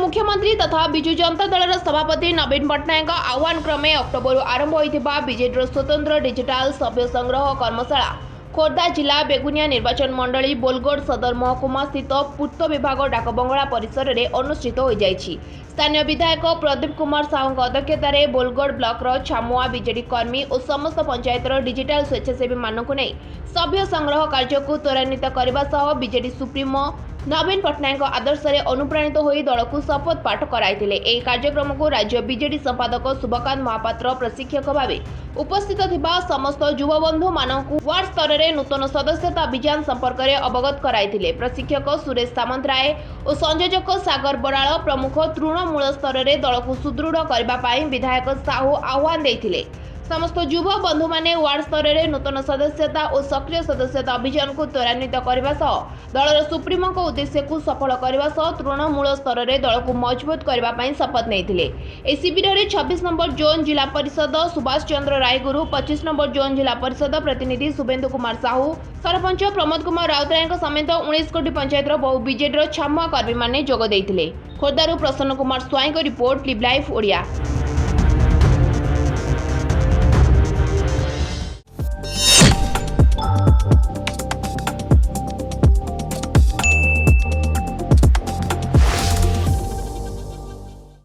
मुख्यमंत्री तथा विजु जनता दल सभापति नवीन पट्टनायक आह्वान क्रमे अक्टोबर आरंभ होइथिबा बीजेडी स्वतंत्र डिजिटाल सभ्य संग्रह कर्मशाला खोर्धा जिला बेगुनिया निर्वाचन मंडली बोलगोड सदर महकुमा स्थित पूर्त विभाग डाकबंगला परिसर में अनुष्ठित हो जाइछि। स्थानीय विधायक प्रदीप कुमार साहू अध्यक्षतार बोलगोड ब्लॉक छामुआ बीजेडी कर्मी और समस्त पंचायतर डिजिटाल स्वेच्छासेवी मानक नहीं सभ्य संग्रह कार्य को त्वरान्वित करने सह बीजेडी सुप्रीमो नवीन पट्टनायक आदर्श में अनुप्राणित होई दल को शपथ पाठ कराइथिले। एही कार्यक्रम को राज्य बीजेडी संपादक शुभकांत महापात्र प्रशिक्षक भाव उपस्थित थिबा समस्त युवबंधु मानकु वार्ड स्तर में नूतन सदस्यता अभियान संपर्क में अवगत कराइथिले। प्रशिक्षक सुरेश सामंतराय और संयोजक सागर बराल प्रमुख तृणमूल स्तर में दल को सुदृढ़ करने विधायक साहू आह्वान देइथिले। समस्त युव बंधु माने वार्ड स्तर में नूतन सदस्यता और सक्रिय सदस्यता अभियान को त्वरान्वित करने दलर सुप्रीमो को उद्देश्य को सफल करने तृणमूल स्तर में दल को मजबूत करने शपथ नहीं। शिविर में 26 नंबर जोन जिला परिषद सुभाष चंद्र रायगुरु, 25 नंबर जोन जिला परिषद प्रतिनिधि शुभेन्दु कुमार साहू, सरपंच प्रमोद कुमार राउतराय समेत 19 कोटी पंचायतर बहु बीजेडी छामुआ कर्मी माने जोग देइथिले। खोर्धारू प्रसन्न कुमार स्वाईं को रिपोर्ट, लिव लाइव ओडिया।